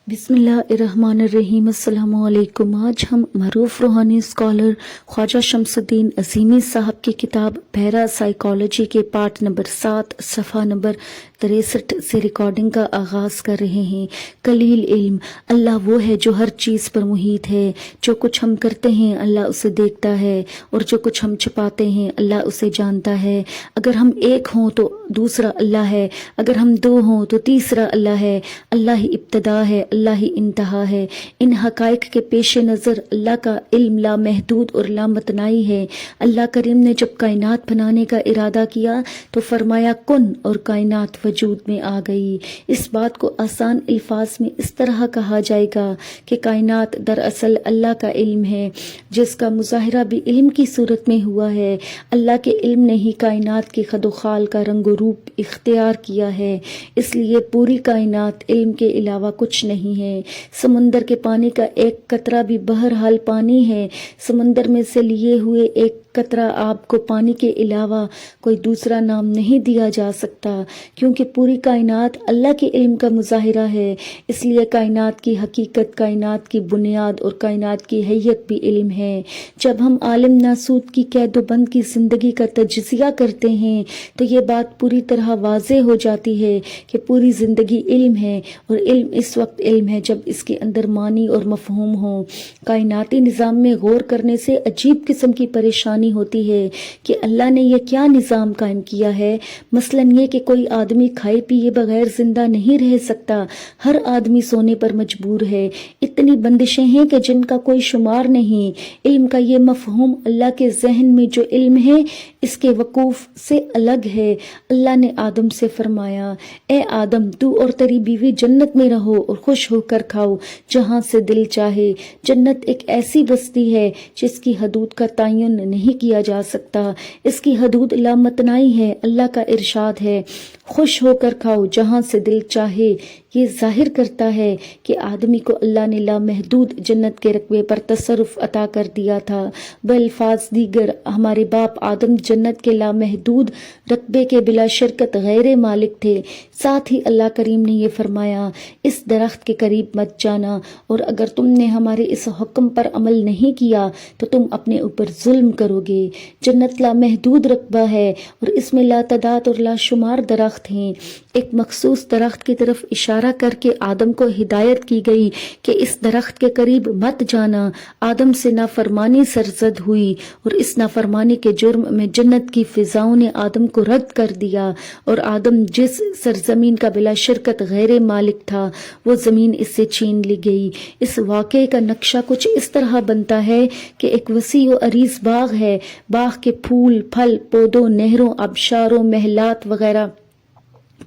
بسم اللہ الرحمن الرحیم۔ السلام علیکم۔ آج ہم معروف روحانی اسکالر خواجہ شمس الدین عظیمی صاحب کی کتاب پیراسائیکالوجی کے پارٹ نمبر 7 صفحہ نمبر 63 سے ریکارڈنگ کا آغاز کر رہے ہیں۔ قلیل علم، اللہ وہ ہے جو ہر چیز پر محیط ہے۔ جو کچھ ہم کرتے ہیں اللہ اسے دیکھتا ہے، اور جو کچھ ہم چھپاتے ہیں اللہ اسے جانتا ہے۔ اگر ہم ایک ہوں تو دوسرا اللہ ہے، اگر ہم دو ہوں تو تیسرا اللہ ہے۔ اللہ ہی ابتدا ہے، اللہ ہی انتہا ہے۔ ان حقائق کے پیش نظر اللہ کا علم لامحدود اور لامتناہی ہے۔ اللہ کریم نے جب کائنات بنانے کا ارادہ کیا تو فرمایا کن، اور کائنات وجود میں آ گئی۔ اس بات کو آسان الفاظ میں اس طرح کہا جائے گا کہ کائنات دراصل اللہ کا علم ہے، جس کا مظاہرہ بھی علم کی صورت میں ہوا ہے۔ اللہ کے علم نے ہی کائنات کی خد و خال کا رنگ و روپ اختیار کیا ہے، اس لیے پوری کائنات علم کے علاوہ کچھ نہیں ہے۔ سمندر کے پانی کا ایک قطرہ بھی بہرحال پانی ہے۔ سمندر میں سے لیے ہوئے ایک قطرہ آب کو پانی کے علاوہ کوئی دوسرا نام نہیں دیا جا سکتا، کیونکہ پوری کائنات اللہ کے علم کا مظاہرہ ہے۔ اس لیے کائنات کی حقیقت، کائنات کی بنیاد اور کائنات کی حیت بھی علم ہے۔ جب ہم عالم ناسود کی قید و بند کی زندگی کا تجزیہ کرتے ہیں تو یہ بات پوری طرح واضح ہو جاتی ہے کہ پوری زندگی علم ہے، اور علم اس وقت علم ہے جب اس کے اندر معنی اور مفہوم ہو۔ کائناتی نظام میں غور کرنے سے عجیب قسم کی پریشانی ہوتی ہے کہ اللہ نے یہ کیا نظام قائم کیا ہے۔ مثلاً یہ کہ کوئی آدمی کھائے پیے بغیر زندہ نہیں رہ سکتا، ہر آدمی سونے پر مجبور ہے۔ اتنی بندشیں ہیں کہ جن کا کوئی شمار نہیں۔ علم کا یہ مفہوم اللہ کے ذہن میں جو علم ہے اس کے وقوف سے الگ ہے۔ اللہ نے آدم سے فرمایا، اے آدم، تو اور تیری بیوی جنت میں رہو اور خوش ہو کر کھاؤ جہاں سے دل چاہے۔ جنت ایک ایسی بستی ہے جس کی حدود کا تعین نہیں کیا جا سکتا، اس کی حدود لامتناہی ہے۔ اللہ کا ارشاد ہے، خوش ہو کر کھاؤ جہاں سے دل چاہے۔ یہ ظاہر کرتا ہے کہ آدمی کو اللہ نے لامحدود جنت کے رقبے پر تصرف عطا کر دیا تھا۔ بالفاظ دیگر ہمارے باپ آدم جنت کے لامحدود رقبے کے بلا شرکت غیر مالک تھے۔ ساتھ ہی اللہ کریم نے یہ فرمایا، اس درخت کے قریب مت جانا، اور اگر تم نے ہمارے اس حکم پر عمل نہیں کیا تو تم اپنے اوپر ظلم کرو گے۔ جنت لامحدود رقبہ ہے اور اس میں لا تعداد اور لا شمار درخت ہیں۔ ایک مخصوص درخت کی طرف اشارہ کر کے آدم کو ہدایت کی گئی کہ اس درخت کے قریب مت جانا۔ آدم سے نافرمانی سرزد ہوئی، اور اس نافرمانی کے جرم میں جنت کی فضاؤں نے آدم کو رد کر دیا، اور آدم جس سرزمین کا بلا شرکت غیر مالک تھا وہ زمین اس سے چھین لی گئی۔ اس واقعے کا نقشہ کچھ اس طرح بنتا ہے کہ ایک وسیع و عریض باغ ہے۔ باغ کے پھول، پھل، پودوں، نہروں، آبشاروں، محلات وغیرہ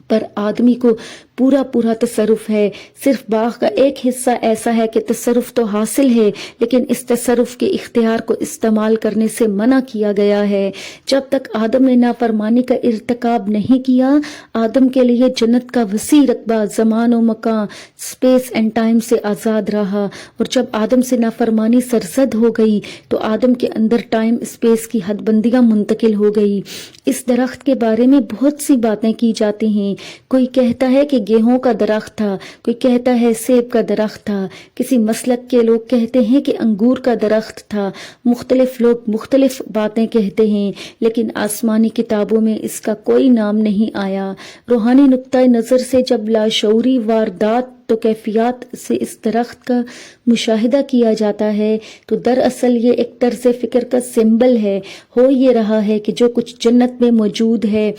پر آدمی کو پورا تصرف ہے۔ صرف باغ کا ایک حصہ ایسا ہے کہ تصرف تو حاصل ہے، لیکن اس تصرف کے اختیار کو استعمال کرنے سے منع کیا گیا ہے۔ جب تک آدم نے نافرمانی کا ارتکاب نہیں کیا، آدم کے لیے جنت کا وسیع رقبہ زمان و مکان، اسپیس اینڈ ٹائم سے آزاد رہا، اور جب آدم سے نافرمانی سرزد ہو گئی تو آدم کے اندر ٹائم اسپیس کی حد بندیاں منتقل ہو گئی۔ اس درخت کے بارے میں بہت سی باتیں کی جاتی ہیں۔ کوئی کہتا ہے کہ گیہوں کا درخت تھا، کوئی کہتا ہے سیب کا درخت تھا، کسی مسلک کے لوگ کہتے ہیں کہ انگور کا درخت تھا۔ مختلف لوگ مختلف باتیں کہتے ہیں، لیکن آسمانی کتابوں میں اس کا کوئی نام نہیں آیا۔ روحانی نقطۂ نظر سے جب لاشعوری واردات تو کیفیات سے اس درخت کا مشاہدہ کیا جاتا ہے تو دراصل یہ ایک طرز فکر کا سمبل ہے۔ ہو یہ رہا ہے کہ جو کچھ جنت میں موجود ہے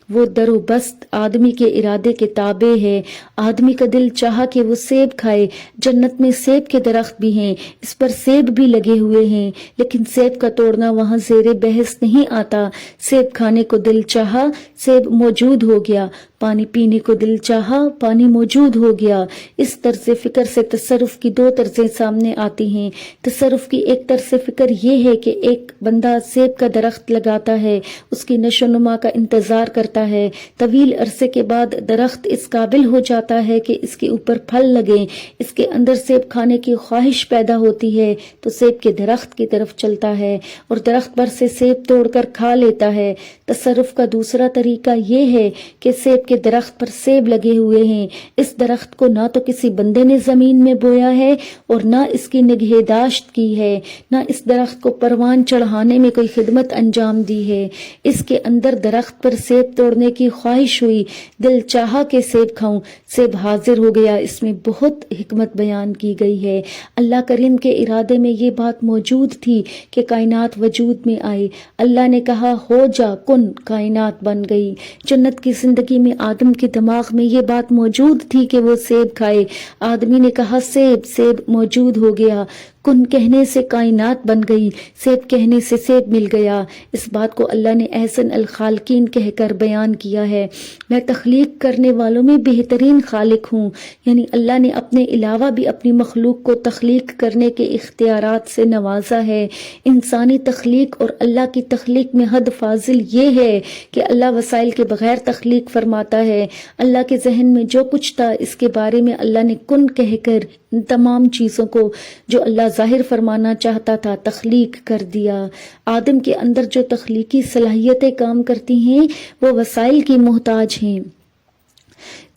وہ در و بست آدمی کے ارادے کے تابع ہے۔ آدمی کا دل چاہا کہ وہ سیب کھائے۔ جنت میں سیب کے درخت بھی ہیں، اس پر سیب بھی لگے ہوئے ہیں، لیکن سیب کا توڑنا وہاں زیر بحث نہیں آتا۔ سیب کھانے کو دل چاہا، سیب موجود ہو گیا۔ پانی پینے کو دل چاہا، پانی موجود ہو گیا۔ اس طرز فکر سے تصرف کی دو طرزیں سامنے آتی ہیں۔ تصرف کی ایک طرز فکر یہ ہے کہ ایک بندہ سیب کا درخت لگاتا ہے، اس کی نشو و نما کا انتظار کرتا ہے۔ طویل عرصے کے بعد درخت اس قابل ہو جاتا ہے کہ اس کے اوپر پھل لگیں، اس کے اندر سیب کھانے کی خواہش پیدا ہوتی ہے تو سیب کے درخت کی طرف چلتا ہے اور درخت پر سے سیب توڑ کر کھا لیتا ہے۔ تصرف کا دوسرا طریقہ یہ ہے کہ سیب کے درخت پر سیب لگے ہوئے ہیں، اس درخت کو نہ تو تو کسی بندے نے زمین میں بویا ہے اور نہ اس کی نگہداشت کی ہے، نہ اس درخت کو پروان چڑھانے میں کوئی خدمت انجام دی ہے۔ اس کے اندر درخت پر سیب توڑنے کی خواہش ہوئی، دل چاہا کہ سیب کھاؤں، سیب حاضر ہو گیا۔ اس میں بہت حکمت بیان کی گئی ہے۔ اللہ کریم کے ارادے میں یہ بات موجود تھی کہ کائنات وجود میں آئے۔ اللہ نے کہا ہو جا، کن، کائنات بن گئی۔ جنت کی زندگی میں آدم کے دماغ میں یہ بات موجود تھی کہ وہ سیب کھائے۔ آدمی نے کہا سیب، سیب موجود ہو گیا۔ کن کہنے سے کائنات بن گئی، سیب کہنے سے سیب مل گیا۔ اس بات کو اللہ نے احسن الخالقین کہہ کر بیان کیا ہے۔ میں تخلیق کرنے والوں میں بہترین خالق ہوں، یعنی اللہ نے اپنے علاوہ بھی اپنی مخلوق کو تخلیق کرنے کے اختیارات سے نوازا ہے۔ انسانی تخلیق اور اللہ کی تخلیق میں حد فاضل یہ ہے کہ اللہ وسائل کے بغیر تخلیق فرماتا ہے۔ اللہ کے ذہن میں جو کچھ تھا اس کے بارے میں اللہ نے کن کہہ کر ان تمام چیزوں کو جو اللہ ظاہر فرمانا چاہتا تھا تخلیق کر دیا۔ آدم کے اندر جو تخلیقی صلاحیتیں کام کرتی ہیں وہ وسائل کی محتاج ہیں۔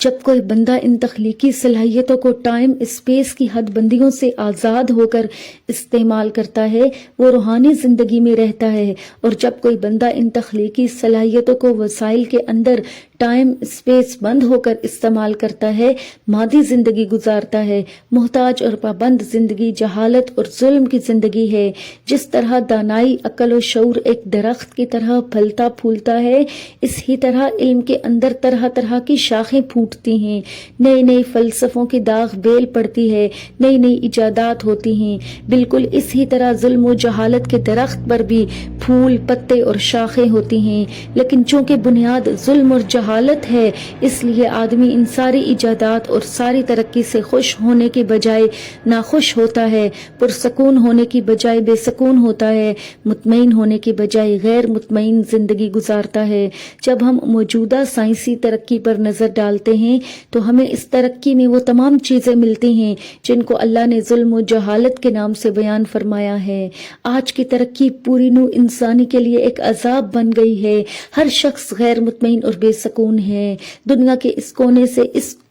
جب کوئی بندہ ان تخلیقی صلاحیتوں کو ٹائم اسپیس کی حد بندیوں سے آزاد ہو کر استعمال کرتا ہے وہ روحانی زندگی میں رہتا ہے، اور جب کوئی بندہ ان تخلیقی صلاحیتوں کو وسائل کے اندر ٹائم اسپیس بند ہو کر استعمال کرتا ہے مادی زندگی گزارتا ہے۔ محتاج اور پابند زندگی جہالت اور ظلم کی زندگی ہے۔ جس طرح دانائی، عقل و شعور ایک درخت کی طرح پھلتا پھولتا ہے، اسی طرح علم کے اندر طرح طرح کی شاخیں پھوٹتی ہیں، نئے نئے فلسفوں کی داغ بیل پڑتی ہے، نئی نئی ایجادات ہوتی ہیں۔ بالکل اسی طرح ظلم و جہالت کے درخت پر بھی پھول، پتے اور شاخیں ہوتی ہیں، لیکن چونکہ بنیاد ظلم اور جہالت ہے اس لیے آدمی ان ساری ایجادات اور ساری ترقی سے خوش ہونے کے بجائے ناخوش ہوتا ہے، پرسکون ہونے کی بجائے بے سکون ہوتا ہے، مطمئن ہونے کے بجائے غیر مطمئن زندگی گزارتا ہے۔ جب ہم موجودہ سائنسی ترقی پر نظر ڈالتے ہیں تو ہمیں اس ترقی میں وہ تمام چیزیں ملتی ہیں جن کو اللہ نے ظلم و جہالت کے نام سے بیان فرمایا ہے۔ آج کی ترقی پوری نوع انسانی کے لیے ایک عذاب بن گئی ہے۔ ہر شخص غیر مطمئن اور بے سکون ہے۔ دنیا کے اس کونے سے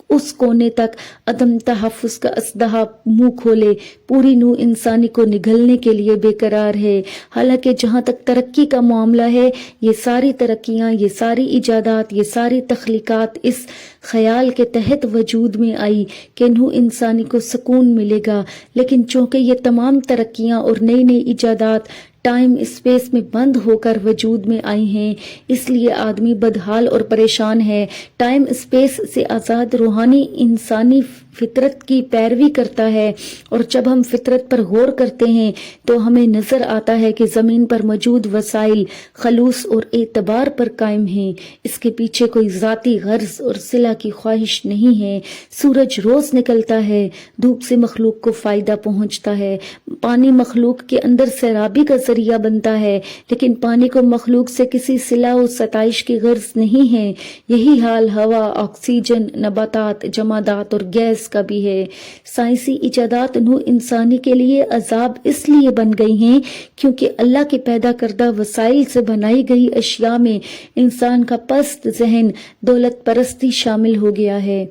اس کونے تک عدم تحفظ کا اسدحہ منہ کھولے پوری نوع انسانی کو نگلنے کے لیے بے قرار ہے۔ حالانکہ جہاں تک ترقی کا معاملہ ہے یہ ساری ترقیاں، یہ ساری ایجادات، یہ ساری تخلیقات اس خیال کے تحت وجود میں آئی کہ نوع انسانی کو سکون ملے گا، لیکن چونکہ یہ تمام ترقیاں اور نئی نئی ایجادات ٹائم اسپیس میں بند ہو کر وجود میں آئی ہیں اس لیے آدمی بدحال اور پریشان ہے۔ ٹائم اسپیس سے آزاد روحانی انسانی فطرت کی پیروی کرتا ہے، اور جب ہم فطرت پر غور کرتے ہیں تو ہمیں نظر آتا ہے کہ زمین پر موجود وسائل خلوص اور اعتبار پر قائم ہیں، اس کے پیچھے کوئی ذاتی غرض اور صلہ کی خواہش نہیں ہے۔ سورج روز نکلتا ہے، دھوپ سے مخلوق کو فائدہ پہنچتا ہے، پانی مخلوق کے اندر سیرابی کا ذریعہ بنتا ہے، لیکن پانی کو مخلوق سے کسی صلہ و ستائش کی غرض نہیں ہے۔ یہی حال ہوا، آکسیجن، نباتات، جمادات اور گیس کا بھی ہے۔ سائنسی ایجادات نوع انسانی کے لیے عذاب اس لیے بن گئی ہیں کیونکہ اللہ کے پیدا کردہ وسائل سے بنائی گئی اشیاء میں انسان کا پست ذہن دولت پرستی شامل ہو گیا ہے۔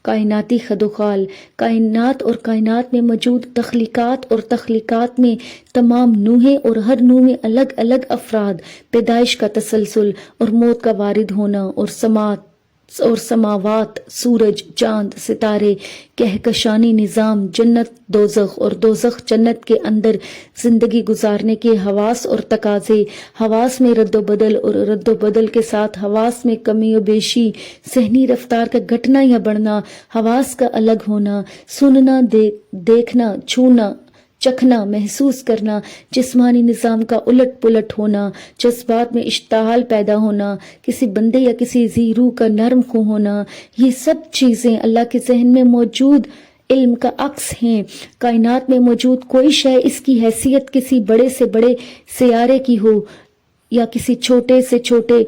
کائناتی خدوخال، کائنات اور کائنات میں موجود تخلیقات اور تخلیقات میں تمام نوعیں اور ہر نوع میں الگ الگ افراد، پیدائش کا تسلسل اور موت کا وارد ہونا، اور سماوات، سورج، چاند، ستارے، کہکشانی نظام، جنت، دوزخ اور دوزخ جنت کے اندر زندگی گزارنے کے حواس اور تقاضے، حواس میں رد و بدل اور رد و بدل کے ساتھ حواس میں کمی و بیشی، ذہنی رفتار کا گھٹنا یا بڑھنا، حواس کا الگ ہونا، سننا، دیکھنا، چھونا، چکھنا، محسوس کرنا، جسمانی نظام کا الٹ پلٹ ہونا، جذبات میں اشتعال پیدا ہونا، کسی بندے یا کسی ذی روح کا نرم خو ہونا، یہ سب چیزیں اللہ کے ذہن میں موجود علم کا عکس ہیں۔ کائنات میں موجود کوئی شے اس کی حیثیت کسی بڑے سے بڑے سیارے کی ہو یا کسی چھوٹے سے چھوٹے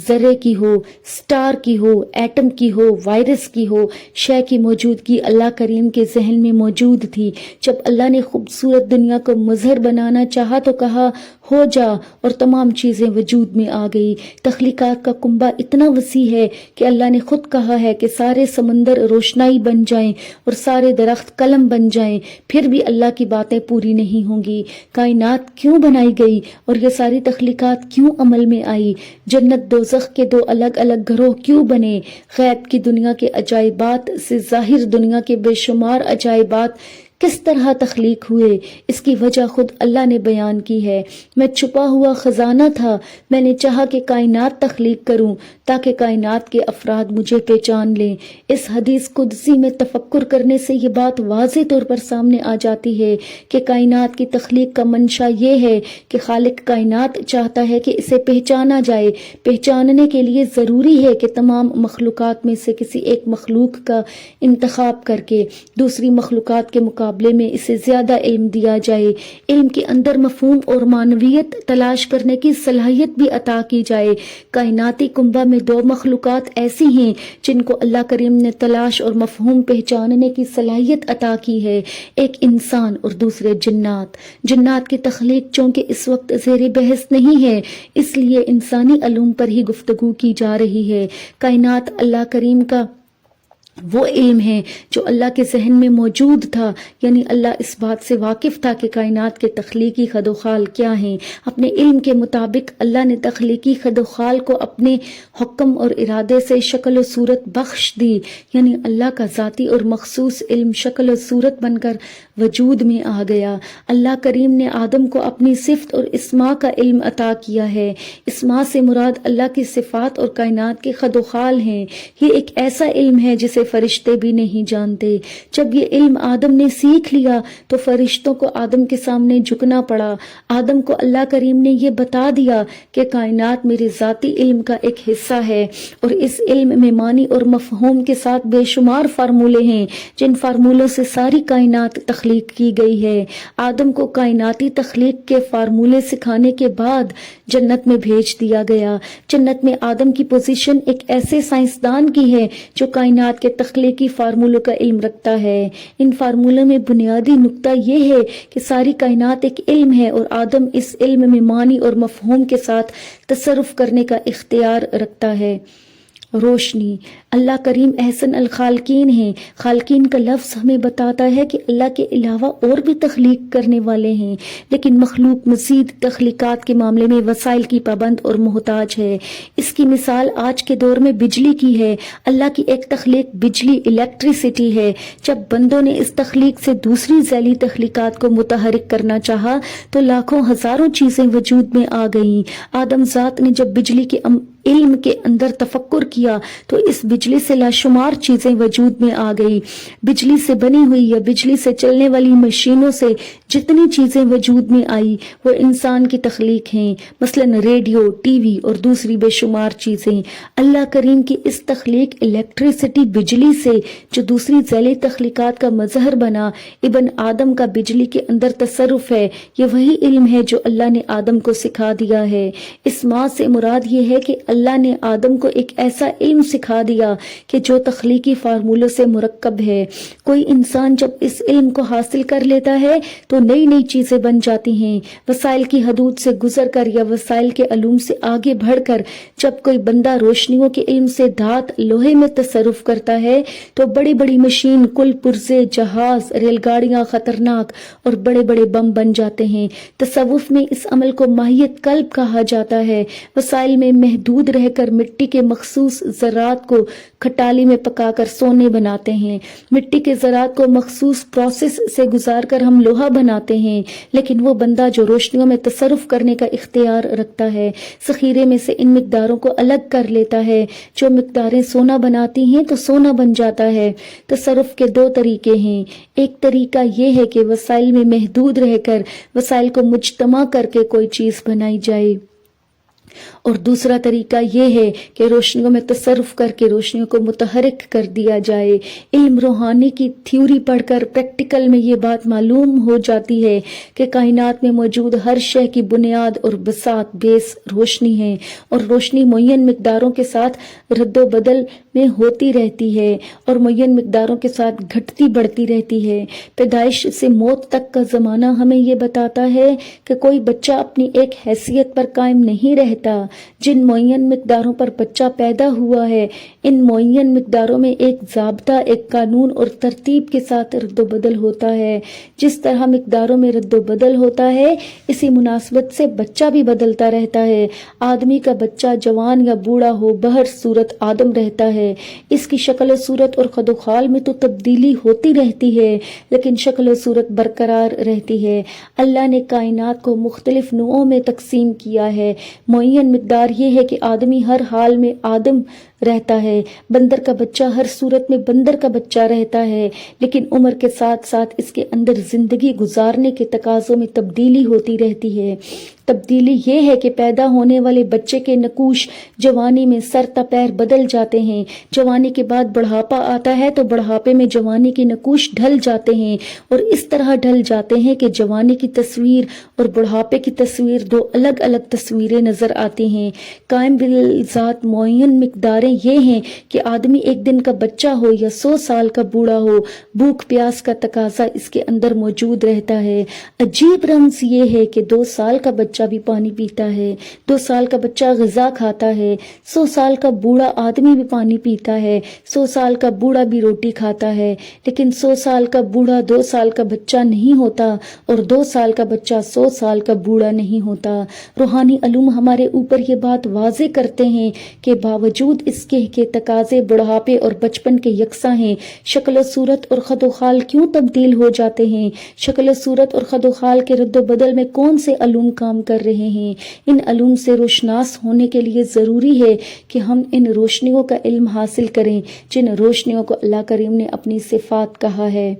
ذرے کی ہو، سٹار کی ہو، ایٹم کی ہو، وائرس کی ہو، شے کی موجودگی اللہ کریم کے ذہن میں موجود تھی۔ جب اللہ نے خوبصورت دنیا کو مظہر بنانا چاہا تو کہا ہو جا، اور تمام چیزیں وجود میں آ گئی۔ تخلیقات کا کنبہ اتنا وسیع ہے کہ اللہ نے خود کہا ہے کہ سارے سمندر روشنائی بن جائیں اور سارے درخت قلم بن جائیں، پھر بھی اللہ کی باتیں پوری نہیں ہوں گی۔ کائنات کیوں بنائی گئی اور یہ ساری تخلیقات کیوں عمل میں آئی؟ جنت دوزخ کے دو الگ الگ گروہ کیوں بنے؟ غیب کی دنیا کے عجائبات سے ظاہر دنیا کے بے شمار عجائبات کس طرح تخلیق ہوئے، اس کی وجہ خود اللہ نے بیان کی ہے۔ میں چھپا ہوا خزانہ تھا، میں نے چاہا کہ کائنات تخلیق کروں تاکہ کائنات کے افراد مجھے پہچان لیں۔ اس حدیث قدسی میں تفکر کرنے سے یہ بات واضح طور پر سامنے آ جاتی ہے کہ کائنات کی تخلیق کا منشا یہ ہے کہ خالق کائنات چاہتا ہے کہ اسے پہچانا جائے۔ پہچاننے کے لیے ضروری ہے کہ تمام مخلوقات میں سے کسی ایک مخلوق کا انتخاب کر کے دوسری مخلوقات کے مقابلے میں اسے زیادہ علم دیا جائے، علم کے اندر مفہوم اور معنویت تلاش کرنے کی صلاحیت بھی عطا کی جائے۔ کائناتی کنبہ میں دو مخلوقات ایسی ہیں جن کو اللہ کریم نے تلاش اور مفہوم پہچاننے کی صلاحیت عطا کی ہے، ایک انسان اور دوسرے جنات۔ جنات کی تخلیق چونکہ اس وقت زیر بحث نہیں ہے، اس لیے انسانی علوم پر ہی گفتگو کی جا رہی ہے۔ کائنات اللہ کریم کا وہ علم ہے جو اللہ کے ذہن میں موجود تھا، یعنی اللہ اس بات سے واقف تھا کہ کائنات کے تخلیقی خد و خال کیا ہیں۔ اپنے علم کے مطابق اللہ نے تخلیقی خد و خال کو اپنے حکم اور ارادے سے شکل و صورت بخش دی، یعنی اللہ کا ذاتی اور مخصوص علم شکل و صورت بن کر وجود میں آ گیا۔ اللہ کریم نے آدم کو اپنی صفت اور اسماء کا علم عطا کیا ہے۔ اسماء سے مراد اللہ کی صفات اور کائنات کے خد و خال ہیں۔ یہ ایک ایسا علم ہے جسے فرشتے بھی نہیں جانتے۔ جب یہ علم آدم نے سیکھ لیا تو فرشتوں کو آدم کے سامنے جھکنا پڑا۔ آدم کو اللہ کریم نے یہ بتا دیا کہ کائنات میرے ذاتی علم کا ایک حصہ ہے، اور اس علم میں معنی اور مفہوم کے ساتھ بے شمار فارمولے ہیں جن فارمولوں سے ساری کائنات تخلیق کی گئی ہے۔ آدم کو کائناتی تخلیق کے فارمولے سکھانے کے بعد جنت میں بھیج دیا گیا۔ جنت میں آدم کی پوزیشن ایک ایسے سائنسدان کی ہے جو کائنات کے تخلیقی فارمولوں کا علم رکھتا ہے۔ ان فارمولوں میں بنیادی نقطہ یہ ہے کہ ساری کائنات ایک علم ہے اور آدم اس علم میں معنی اور مفہوم کے ساتھ تصرف کرنے کا اختیار رکھتا ہے۔ روشنی، اللہ کریم احسن الخالقین ہیں۔ خالقین کا لفظ ہمیں بتاتا ہے کہ اللہ کے علاوہ اور بھی تخلیق کرنے والے ہیں، لیکن مخلوق مزید تخلیقات کے معاملے میں وسائل کی پابند اور محتاج ہے۔ اس کی مثال آج کے دور میں بجلی کی ہے۔ اللہ کی ایک تخلیق بجلی، الیکٹریسٹی ہے۔ جب بندوں نے اس تخلیق سے دوسری ذیلی تخلیقات کو متحرک کرنا چاہا تو لاکھوں ہزاروں چیزیں وجود میں آ گئیں۔ آدم ذات نے جب بجلی کے علم کے اندر تفکر کیا تو اس بجلی سے لاشمار چیزیں وجود میں آ گئی۔ بجلی سے بنی ہوئی یا بجلی سے چلنے والی مشینوں سے جتنی چیزیں وجود میں آئی وہ انسان کی تخلیق ہیں، مثلا ریڈیو، ٹی وی اور دوسری بے شمار چیزیں۔ اللہ کریم کی اس تخلیق الیکٹریسٹی، بجلی سے، جو دوسری ذیلی تخلیقات کا مظہر بنا، ابن آدم کا بجلی کے اندر تصرف ہے۔ یہ وہی علم ہے جو اللہ نے آدم کو سکھا دیا ہے۔ اس ماں سے مراد یہ ہے کہ اللہ نے آدم کو ایک ایسا علم سکھا دیا کہ جو تخلیقی فارمولوں سے مرکب ہے۔ کوئی انسان جب اس علم کو حاصل کر لیتا ہے تو نئی نئی چیزیں بن جاتی ہیں۔ وسائل کی حدود سے گزر کر یا وسائل کے علوم سے آگے بڑھ کر جب کوئی بندہ روشنیوں کے علم سے دھات لوہے میں تصرف کرتا ہے تو بڑی بڑی مشین، کل پرزے، جہاز، ریل گاڑیاں خطرناک اور بڑے بڑے بم بن جاتے ہیں۔ تصوف میں اس عمل کو ماہیت قلب کہا جاتا ہے۔ وسائل میں محدود رہ کر مٹی کے مخصوص ذرات کو کھٹالی میں پکا کر سونے بناتے ہیں۔ مٹی کے ذرات کو مخصوص پروسیس سے گزار کر ہم لوہا بناتے ہیں، لیکن وہ بندہ جو روشنیوں میں تصرف کرنے کا اختیار رکھتا ہے، ذخیرے میں سے ان مقداروں کو الگ کر لیتا ہے۔ جو مقداریں سونا بناتی ہیں تو سونا بن جاتا ہے۔ تصرف کے دو طریقے ہیں۔ ایک طریقہ یہ ہے کہ وسائل میں محدود رہ کر وسائل کو مجتمع کر کے کوئی چیز بنائی جائے۔ اور دوسرا طریقہ یہ ہے کہ روشنیوں میں تصرف کر کے روشنیوں کو متحرک کر دیا جائے۔ علم روحانی کی تھیوری پڑھ کر پریکٹیکل میں یہ بات معلوم ہو جاتی ہے کہ کائنات میں موجود ہر شے کی بنیاد اور بساط بیس روشنی ہے، اور روشنی معین مقداروں کے ساتھ رد و بدل میں ہوتی رہتی ہے اور معین مقداروں کے ساتھ گھٹتی بڑھتی رہتی ہے۔ پیدائش سے موت تک کا زمانہ ہمیں یہ بتاتا ہے کہ کوئی بچہ اپنی ایک حیثیت پر قائم نہیں رہتا۔ جن معین مقداروں پر بچہ پیدا ہوا ہے، ان معین مقداروں میں ایک ضابطہ، ایک قانون اور ترتیب کے ساتھ رد و بدل ہوتا ہے۔ جس طرح مقداروں میں رد و بدل ہوتا ہے، اسی مناسبت سے بچہ بھی بدلتا رہتا ہے۔ آدمی کا بچہ جوان یا بوڑھا ہو، بہر صورت آدم رہتا ہے۔ اس کی شکل و صورت اور خد و خال میں تو تبدیلی ہوتی رہتی ہے، لیکن شکل و صورت برقرار رہتی ہے۔ اللہ نے کائنات کو مختلف نوعوں میں تقسیم کیا ہے۔ معین مقدار یہ ہے کہ آدمی ہر حال میں آدم رہتا ہے، بندر کا بچہ ہر صورت میں بندر کا بچہ رہتا ہے، لیکن عمر کے ساتھ ساتھ اس کے اندر زندگی گزارنے کے تقاضوں میں تبدیلی ہوتی رہتی ہے۔ تبدیلی یہ ہے کہ پیدا ہونے والے بچے کے نقوش جوانی میں سر تا پیر بدل جاتے ہیں، جوانی کے بعد بڑھاپا آتا ہے تو بڑھاپے میں جوانی کے نقوش ڈھل جاتے ہیں، اور اس طرح ڈھل جاتے ہیں کہ جوانی کی تصویر اور بڑھاپے کی تصویر دو الگ الگ تصویریں نظر آتی ہیں۔ قائم بالذات معین مقداریں یہ ہیں کہ آدمی ایک دن کا بچہ ہو یا 100 سال کا بوڑھا ہو، بھوک پیاس کا تقاضا اس کے اندر موجود رہتا ہے۔ عجیب رمز یہ ہے کہ 2 سال کا بچہ بھی پانی پیتا ہے، 2 سال کا بچہ غذا کھاتا ہے، 100 سال کا بوڑھا آدمی بھی پانی پیتا ہے، 100 سال کا بوڑھا بھی روٹی کھاتا ہے، لیکن 100 سال کا بوڑھا 2 سال کا بچہ نہیں ہوتا، اور 2 سال کا بچہ 100 سال کا بوڑھا نہیں ہوتا۔ روحانی علوم ہمارے اوپر یہ بات واضح کرتے ہیں کہ باوجود اس کے تقاضے بڑھاپے اور بچپن کے یکساں ہیں، شکل و صورت اور خد و خال کیوں تبدیل ہو جاتے ہیں؟ شکل و صورت اور خد و خال کے رد و بدل میں کون سے علوم کام کر رہے ہیں؟ ان علوم سے روشناس ہونے کے لیے ضروری ہے کہ ہم ان روشنیوں کا علم حاصل کریں جن روشنیوں کو اللہ کریم نے اپنی صفات کہا ہے۔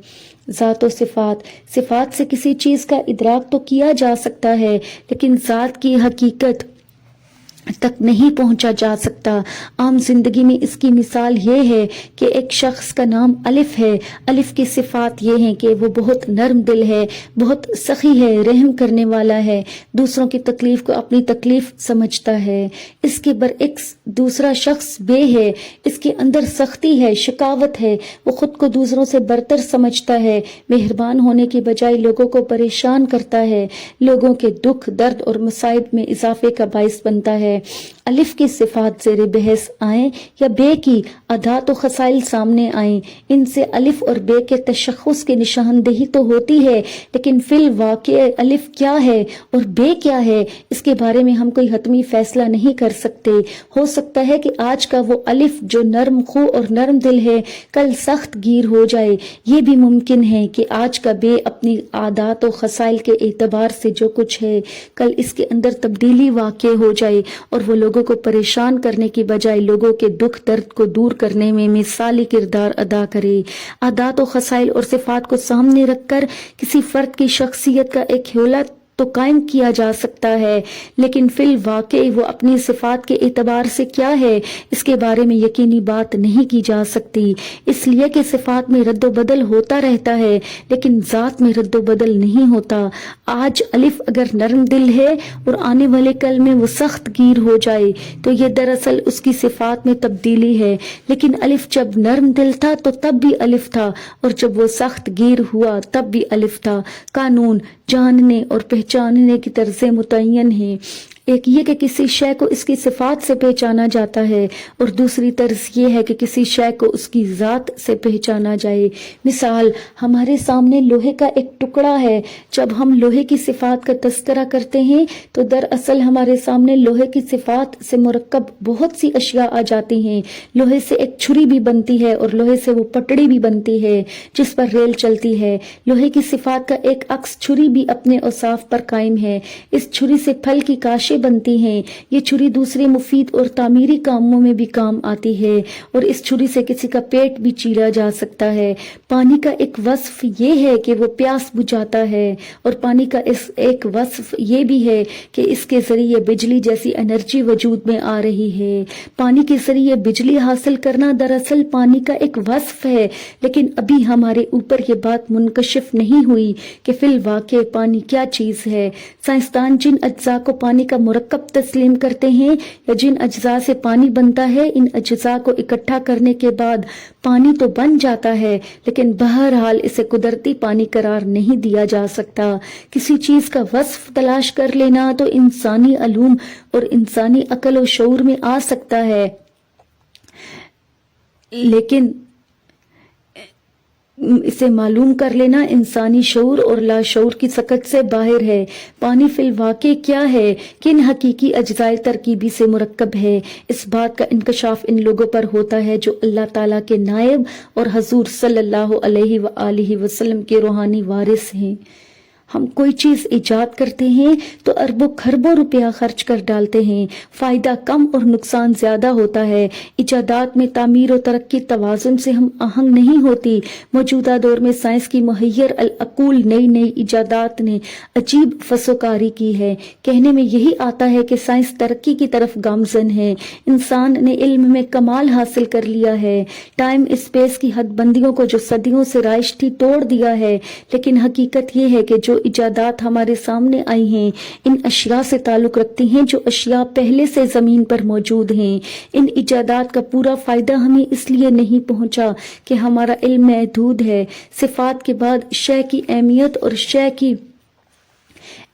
ذات و صفات، صفات سے کسی چیز کا ادراک تو کیا جا سکتا ہے، لیکن ذات کی حقیقت تک نہیں پہنچا جا سکتا۔ عام زندگی میں اس کی مثال یہ ہے کہ ایک شخص کا نام الف ہے۔ الف کی صفات یہ ہیں کہ وہ بہت نرم دل ہے، بہت سخی ہے، رحم کرنے والا ہے، دوسروں کی تکلیف کو اپنی تکلیف سمجھتا ہے۔ اس کے برعکس دوسرا شخص بے ہے، اس کے اندر سختی ہے، شکاوت ہے، وہ خود کو دوسروں سے برتر سمجھتا ہے، مہربان ہونے کی بجائے لوگوں کو پریشان کرتا ہے، لوگوں کے دکھ درد اور مصائب میں اضافے کا باعث بنتا ہے۔ الف کی صفات زیر بحث آئیں یا بے کی عادات و خصائل سامنے آئیں، ان سے الف اور بے کے تشخص کی نشاندہی تو ہوتی ہے، لیکن فی الواقع الف کیا ہے اور بے کیا ہے، اس کے بارے میں ہم کوئی حتمی فیصلہ نہیں کر سکتے۔ ہو سکتا ہے کہ آج کا وہ الف جو نرم خو اور نرم دل ہے کل سخت گیر ہو جائے، یہ بھی ممکن ہے کہ آج کا بے اپنی عادات و خصائل کے اعتبار سے جو کچھ ہے کل اس کے اندر تبدیلی واقع ہو جائے، اور وہ لوگوں کو پریشان کرنے کی بجائے لوگوں کے دکھ درد کو دور کرنے میں مثالی کردار ادا کرے۔ عادات و خصائل اور صفات کو سامنے رکھ کر کسی فرد کی شخصیت کا ایک حیولہ تو قائم کیا جا سکتا ہے، لیکن فی الواقع وہ اپنی صفات کے اعتبار سے کیا ہے اس کے بارے میں یقینی بات نہیں کی جا سکتی، اس لیے کہ صفات میں رد و بدل ہوتا رہتا ہے لیکن ذات میں رد و بدل نہیں ہوتا۔ آج الف اگر نرم دل ہے اور آنے والے کل میں وہ سخت گیر ہو جائے تو یہ دراصل اس کی صفات میں تبدیلی ہے، لیکن الف جب نرم دل تھا تو تب بھی الف تھا، اور جب وہ سخت گیر ہوا تب بھی الف تھا۔ قانون جاننے اور پہچاننے کی طرز متعین ہے، ایک یہ کہ کسی شے کو اس کی صفات سے پہچانا جاتا ہے، اور دوسری طرز یہ ہے کہ کسی شے کو اس کی ذات سے پہچانا جائے۔ مثال، ہمارے سامنے لوہے کا ایک ٹکڑا ہے، جب ہم لوہے کی صفات کا تذکرہ کرتے ہیں تو دراصل ہمارے سامنے لوہے کی صفات سے مرکب بہت سی اشیاء آ جاتی ہیں۔ لوہے سے ایک چھری بھی بنتی ہے، اور لوہے سے وہ پٹڑی بھی بنتی ہے جس پر ریل چلتی ہے۔ لوہے کی صفات کا ایک عکس چھری بھی اپنے اوصاف پر قائم ہے۔ اس چھری سے پھل کی کاشی بنتی ہیں۔ یہ چھری دوسرے مفید اور تعمیری کاموں میں بھی کام آتی ہے اور اس چھری سے کسی کا پیٹ بھی چیرا جا سکتا ہے۔ پانی کا ایک وصف یہ ہے کہ وہ پیاس بجھاتا ہے، اور پانی کا ایک وصف یہ بھی ہے کہ اس کے ذریعے بجلی جیسی انرجی وجود میں آ رہی ہے۔ پانی کے ذریعے بجلی حاصل کرنا دراصل پانی کا ایک وصف ہے، لیکن ابھی ہمارے اوپر یہ بات منکشف نہیں ہوئی کہ فی الواقع پانی کیا چیز ہے۔ سائنسدان جن اجزاء کو پانی کا مرکب تسلیم کرتے ہیں یا جن اجزاء سے پانی بنتا ہے، ان اجزاء کو اکٹھا کرنے کے بعد پانی تو بن جاتا ہے، لیکن بہرحال اسے قدرتی پانی قرار نہیں دیا جا سکتا۔ کسی چیز کا وصف تلاش کر لینا تو انسانی علوم اور انسانی عقل و شعور میں آ سکتا ہے، لیکن اسے معلوم کر لینا انسانی شعور اور لاشعور کی سکت سے باہر ہے۔ پانی فی الواقع کیا ہے، کن حقیقی اجزاء ترکیبی سے مرکب ہے، اس بات کا انکشاف ان لوگوں پر ہوتا ہے جو اللہ تعالیٰ کے نائب اور حضور صلی اللہ علیہ وآلہ وسلم کے روحانی وارث ہیں۔ ہم کوئی چیز ایجاد کرتے ہیں تو اربوں خربوں روپیہ خرچ کر ڈالتے ہیں، فائدہ کم اور نقصان زیادہ ہوتا ہے۔ ایجادات میں تعمیر و ترقی توازن سے ہم آہنگ نہیں ہوتی۔ موجودہ دور میں سائنس کی مہیر العقول نئی ایجادات نے عجیب فسوکاری کی ہے۔ کہنے میں یہی آتا ہے کہ سائنس ترقی کی طرف گامزن ہے۔ انسان نے علم میں کمال حاصل کر لیا ہے، ٹائم اسپیس کی حد بندیوں کو جو صدیوں سے رائج تھی توڑ دیا ہے، لیکن حقیقت یہ ہے کہ جو ایجادات ہمارے سامنے آئی ہیں ان اشیاء سے تعلق رکھتی ہیں جو اشیاء پہلے سے زمین پر موجود ہیں۔ ان ایجادات کا پورا فائدہ ہمیں اس لیے نہیں پہنچا کہ ہمارا علم محدود ہے۔ صفات کے بعد شے کی اہمیت اور شے کی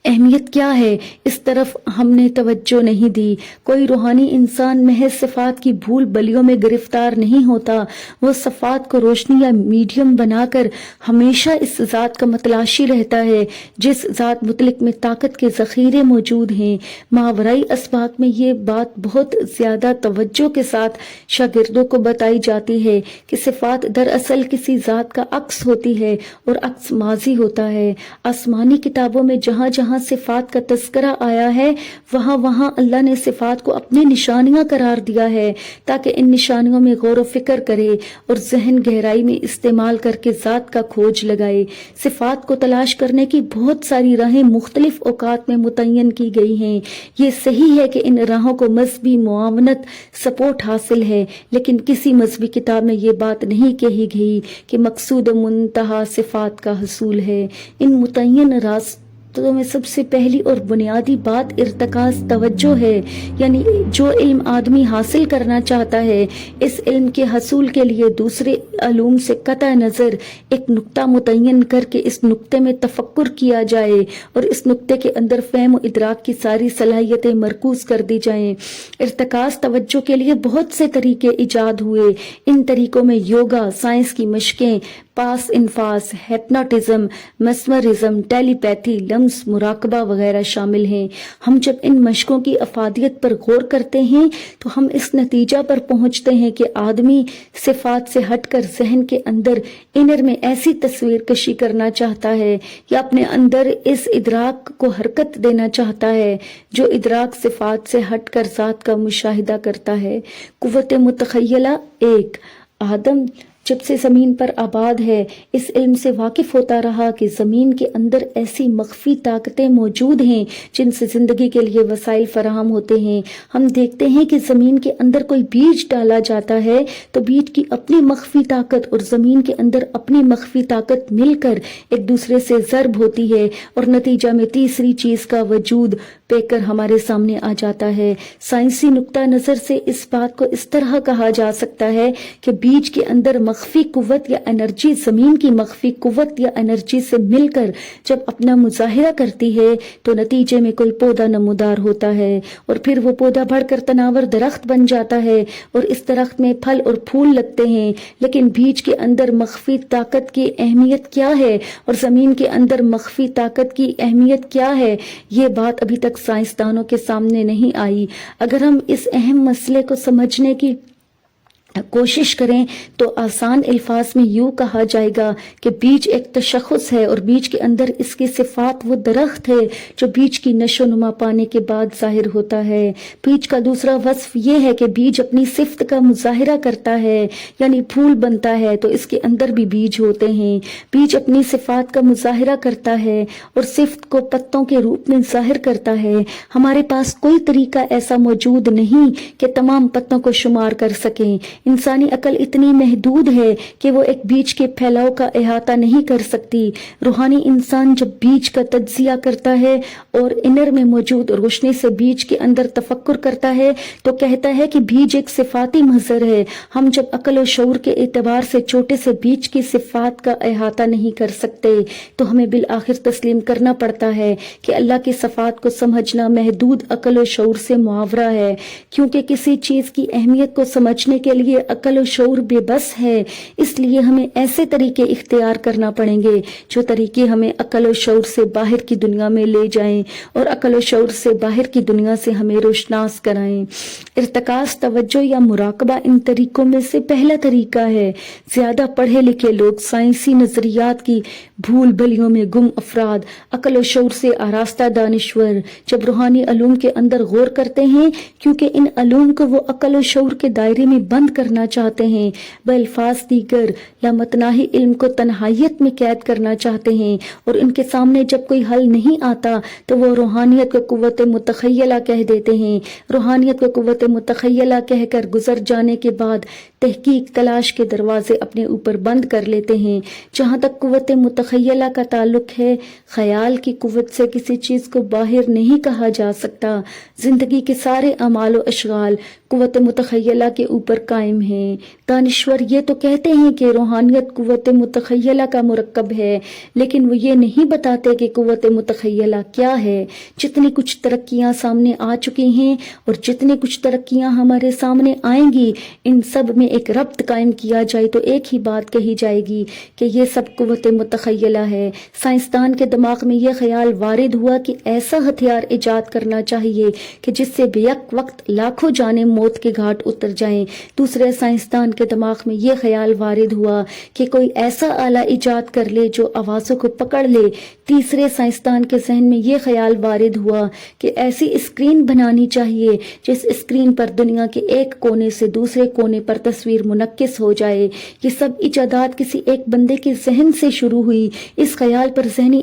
اہمیت کیا ہے، اس طرف ہم نے توجہ نہیں دی۔ کوئی روحانی انسان محض صفات کی بھول بلیوں میں گرفتار نہیں ہوتا، وہ صفات کو روشنی یا میڈیم بنا کر ہمیشہ اس ذات کا متلاشی رہتا ہے جس ذات مطلق میں طاقت کے ذخیرے موجود ہیں۔ ماورائی اسباق میں یہ بات بہت زیادہ توجہ کے ساتھ شاگردوں کو بتائی جاتی ہے کہ صفات دراصل کسی ذات کا عکس ہوتی ہے اور عکس ماضی ہوتا ہے۔ آسمانی کتابوں میں جہاں جہاں صفات کا تذکرہ آیا ہے وہاں اللہ نے صفات کو اپنی نشانیاں قرار دیا ہے تاکہ ان نشانیوں میں غور و فکر کرے اور ذہن گہرائی میں استعمال کر کے ذات کا کھوج لگائے۔ صفات کو تلاش کرنے کی بہت ساری راہیں مختلف اوقات میں متعین کی گئی ہیں۔ یہ صحیح ہے کہ ان راہوں کو مذہبی معاونت سپورٹ حاصل ہے، لیکن کسی مذہبی کتاب میں یہ بات نہیں کہی گئی کہ مقصود منتہا صفات کا حصول ہے۔ ان متعین راستوں میں سب سے پہلی اور بنیادی بات ارتکاز توجہ ہے، یعنی جو علم آدمی حاصل کرنا چاہتا ہے اس علم کے حصول کے لیے دوسرے علوم سے قطع نظر ایک نقطہ متعین کر کے اس نقطے میں تفکر کیا جائے اور اس نقطے کے اندر فہم و ادراک کی ساری صلاحیتیں مرکوز کر دی جائیں۔ ارتکاز توجہ کے لیے بہت سے طریقے ایجاد ہوئے۔ ان طریقوں میں یوگا، سائنس کی مشقیں، پاس انفاس، ہیپناٹزم، مسمرزم، ٹیلی پیتھی، لمس مراقبہ وغیرہ شامل ہیں۔ ہم جب ان مشقوں کی افادیت پر غور کرتے ہیں تو ہم اس نتیجہ پر پہنچتے ہیں کہ آدمی صفات سے ہٹ کر ذہن کے اندر انر میں ایسی تصویر کشی کرنا چاہتا ہے یا اپنے اندر اس ادراک کو حرکت دینا چاہتا ہے جو ادراک صفات سے ہٹ کر ذات کا مشاہدہ کرتا ہے۔ قوت متخیلہ ایک، آدم جب سے زمین پر آباد ہے اس علم سے واقف ہوتا رہا کہ زمین کے اندر ایسی مخفی طاقتیں موجود ہیں جن سے زندگی کے لیے وسائل فراہم ہوتے ہیں۔ ہم دیکھتے ہیں کہ زمین کے اندر کوئی بیج ڈالا جاتا ہے تو بیج کی اپنی مخفی طاقت اور زمین کے اندر اپنی مخفی طاقت مل کر ایک دوسرے سے ضرب ہوتی ہے اور نتیجہ میں تیسری چیز کا وجود پے کر ہمارے سامنے آ جاتا ہے۔ سائنسی نقطہ نظر سے اس بات کو اس طرح کہا جا سکتا ہے کہ بیج کے اندر مخفی قوت یا انرجی زمین کی مخفی قوت یا انرجی سے مل کر جب اپنا مظاہرہ کرتی ہے تو نتیجے میں کوئی پودا نمودار ہوتا ہے اور پھر وہ پودا بڑھ کر تناور درخت بن جاتا ہے اور اس درخت میں پھل اور پھول لگتے ہیں۔ لیکن بیج کے اندر مخفی طاقت کی اہمیت کیا ہے اور زمین کے اندر مخفی طاقت کی اہمیت کیا ہے، یہ بات ابھی تک سائنسدانوں کے سامنے نہیں آئی۔ اگر ہم اس اہم مسئلے کو سمجھنے کی کوشش کریں تو آسان الفاظ میں یوں کہا جائے گا کہ بیج ایک تشخص ہے اور بیج کے اندر اس کی صفات وہ درخت ہے جو بیج کی نشو نما پانے کے بعد ظاہر ہوتا ہے۔ بیج کا دوسرا وصف یہ ہے کہ بیج اپنی صفت کا مظاہرہ کرتا ہے، یعنی پھول بنتا ہے تو اس کے اندر بھی بیج ہوتے ہیں۔ بیج اپنی صفات کا مظاہرہ کرتا ہے اور صفت کو پتوں کے روپ میں ظاہر کرتا ہے۔ ہمارے پاس کوئی طریقہ ایسا موجود نہیں کہ تمام پتوں کو شمار کر سکیں۔ انسانی عقل اتنی محدود ہے کہ وہ ایک بیج کے پھیلاؤ کا احاطہ نہیں کر سکتی۔ روحانی انسان جب بیج کا تجزیہ کرتا ہے اور انر میں موجود روشنی سے بیج کے اندر تفکر کرتا ہے تو کہتا ہے کہ بیج ایک صفاتی مظہر ہے۔ ہم جب عقل و شعور کے اعتبار سے چھوٹے سے بیج کی صفات کا احاطہ نہیں کر سکتے تو ہمیں بالآخر تسلیم کرنا پڑتا ہے کہ اللہ کی صفات کو سمجھنا محدود عقل و شعور سے معاورہ ہے، کیونکہ کسی چیز کی اہمیت کو سمجھنے کے لیے عقل و شعور بے بس ہے۔ اس لیے ہمیں ایسے طریقے اختیار کرنا پڑیں گے جو طریقے ہمیں عقل و شعور سے باہر کی دنیا میں لے جائیں اور عقل و شعور سے باہر کی دنیا سے ہمیں روشناس کرائیں۔ ارتکاز، توجہ یا مراقبہ ان طریقوں میں سے پہلا طریقہ ہے۔ زیادہ پڑھے لکھے لوگ، سائنسی نظریات کی بھول بھلیوں میں گم افراد، عقل و شعور سے آراستہ دانشور جب روحانی علوم کے اندر غور کرتے ہیں، کیونکہ ان علوم کو وہ عقل و شعور کے دائرے میں بند کرنا چاہتے ہیں، بالفاظ دیگر لامتناہی علم کو تنہائیت میں قید کرنا چاہتے ہیں، اور ان کے سامنے جب کوئی حل نہیں آتا تو وہ روحانیت کو قوت متخیلہ کہہ دیتے ہیں۔ روحانیت کو قوت متخیلہ کہہ کر گزر جانے کے بعد تحقیق تلاش کے دروازے اپنے اوپر بند کر لیتے ہیں۔ جہاں تک قوت متخیلہ کا تعلق ہے، خیال کی قوت سے کسی چیز کو باہر نہیں کہا جا سکتا۔ زندگی کے سارے اعمال و اشغال قوت متخیلہ کے اوپر قائم ہیں۔ دانشور یہ تو کہتے ہیں کہ روحانیت قوت متخیلہ کا مرکب ہے، لیکن وہ یہ نہیں بتاتے کہ قوت متخیلہ کیا ہے۔ جتنی کچھ ترقیاں سامنے آ چکی ہیں اور جتنی کچھ ترقیاں ہمارے سامنے آئیں گی، ان سب میں ایک ربط قائم کیا جائے تو ایک ہی بات کہی جائے گی کہ یہ سب قوت متخیلہ ہے۔ سائنسدان کے دماغ میں یہ خیال وارد ہوا کہ ایسا ہتھیار ایجاد کرنا چاہیے کہ جس سے بیک وقت لاکھوں جانیں موت کے گھاٹ اتر جائیں۔ دوسرے سائنسدان کے دماغ میں یہ خیال وارد ہوا کہ کوئی ایسا آلہ ایجاد کر لے جو آوازوں کو پکڑ لے۔ تیسرے سائنسدان کے ذہن میں یہ خیال وارد ہوا کہ ایسی اسکرین بنانی چاہیے جس اسکرین پر دنیا کے ایک کونے سے دوسرے کونے پر تصویر منعکس ہو جائے۔ یہ سب ایجادات کسی ایک بندے کے ذہن سے شروع ہوئی۔ اس خیال پر ذہنی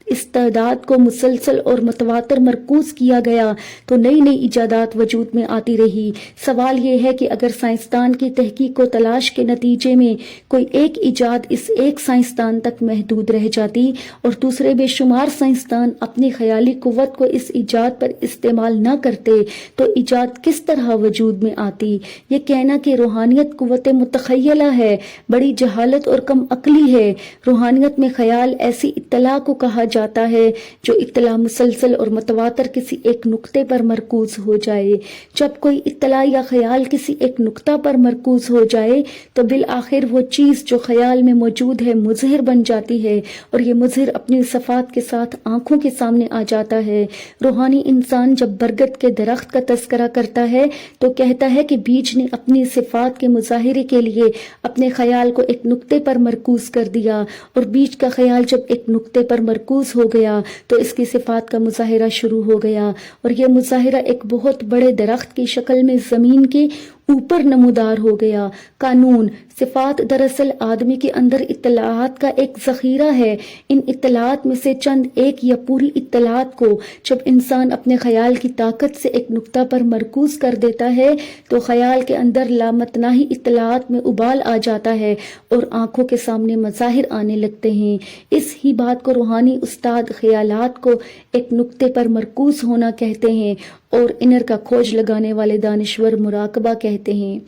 استعداد کو مسلسل اور متواتر مرکوز کیا گیا تو نئی نئی ایجادات وجود میں آتی رہی۔ سوال یہ ہے کہ اگر سائنسدان کی تحقیق و تلاش کے نتیجے میں کوئی ایک ایجاد اس ایک سائنسدان تک محدود رہ جاتی اور دوسرے بے شمار سائنسدان اپنی خیالی قوت کو اس ایجاد پر استعمال نہ کرتے تو ایجاد کس طرح وجود میں آتی؟ یہ کہنا کہ روحانیت قوت متخیلہ ہے بڑی جہالت اور کم عقلی ہے۔ روحانیت میں خیال ایسی اطلاع کو کہا جاتا ہے جو اطلاع مسلسل اور متواتر کسی ایک نقطے پر مرکوز ہو جائے۔ جب کوئی اطلاع یا خیال کسی ایک نقطہ پر مرکوز ہو جائے تو بالآخر وہ چیز جو خیال میں موجود ہے مظہر بن جاتی ہے اور یہ مظہر اپنی صفات کے ساتھ آنکھوں کے سامنے آ جاتا ہے۔ روحانی انسان جب برگد کے درخت کا تذکرہ کرتا ہے تو کہتا ہے کہ بیج نے اپنی صفات کے مظاہرے کے لیے اپنے خیال کو ایک نقطے پر مرکوز کر دیا، اور بیج کا خیال جب ایک نقطے پر مرکوز ہو گیا تو اس کی صفات کا مظاہرہ شروع ہو گیا، اور یہ مظاہرہ ایک بہت بڑے درخت کی شکل میں زمین کے اوپر نمودار ہو گیا۔ قانون صفات دراصل آدمی کے اندر اطلاعات کا ایک ذخیرہ ہے۔ ان اطلاعات میں سے چند ایک یا پوری اطلاعات کو جب انسان اپنے خیال کی طاقت سے ایک نقطہ پر مرکوز کر دیتا ہے تو خیال کے اندر لامتناہی اطلاعات میں ابال آ جاتا ہے اور آنکھوں کے سامنے مظاہر آنے لگتے ہیں۔ اس ہی بات کو روحانی استاد خیالات کو ایک نقطے پر مرکوز ہونا کہتے ہیں اور انر کا کھوج لگانے والے دانشور مراقبہ کہتے ہیں۔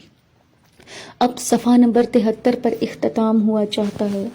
اب صفحہ نمبر 73 پر اختتام ہوا چاہتا ہے۔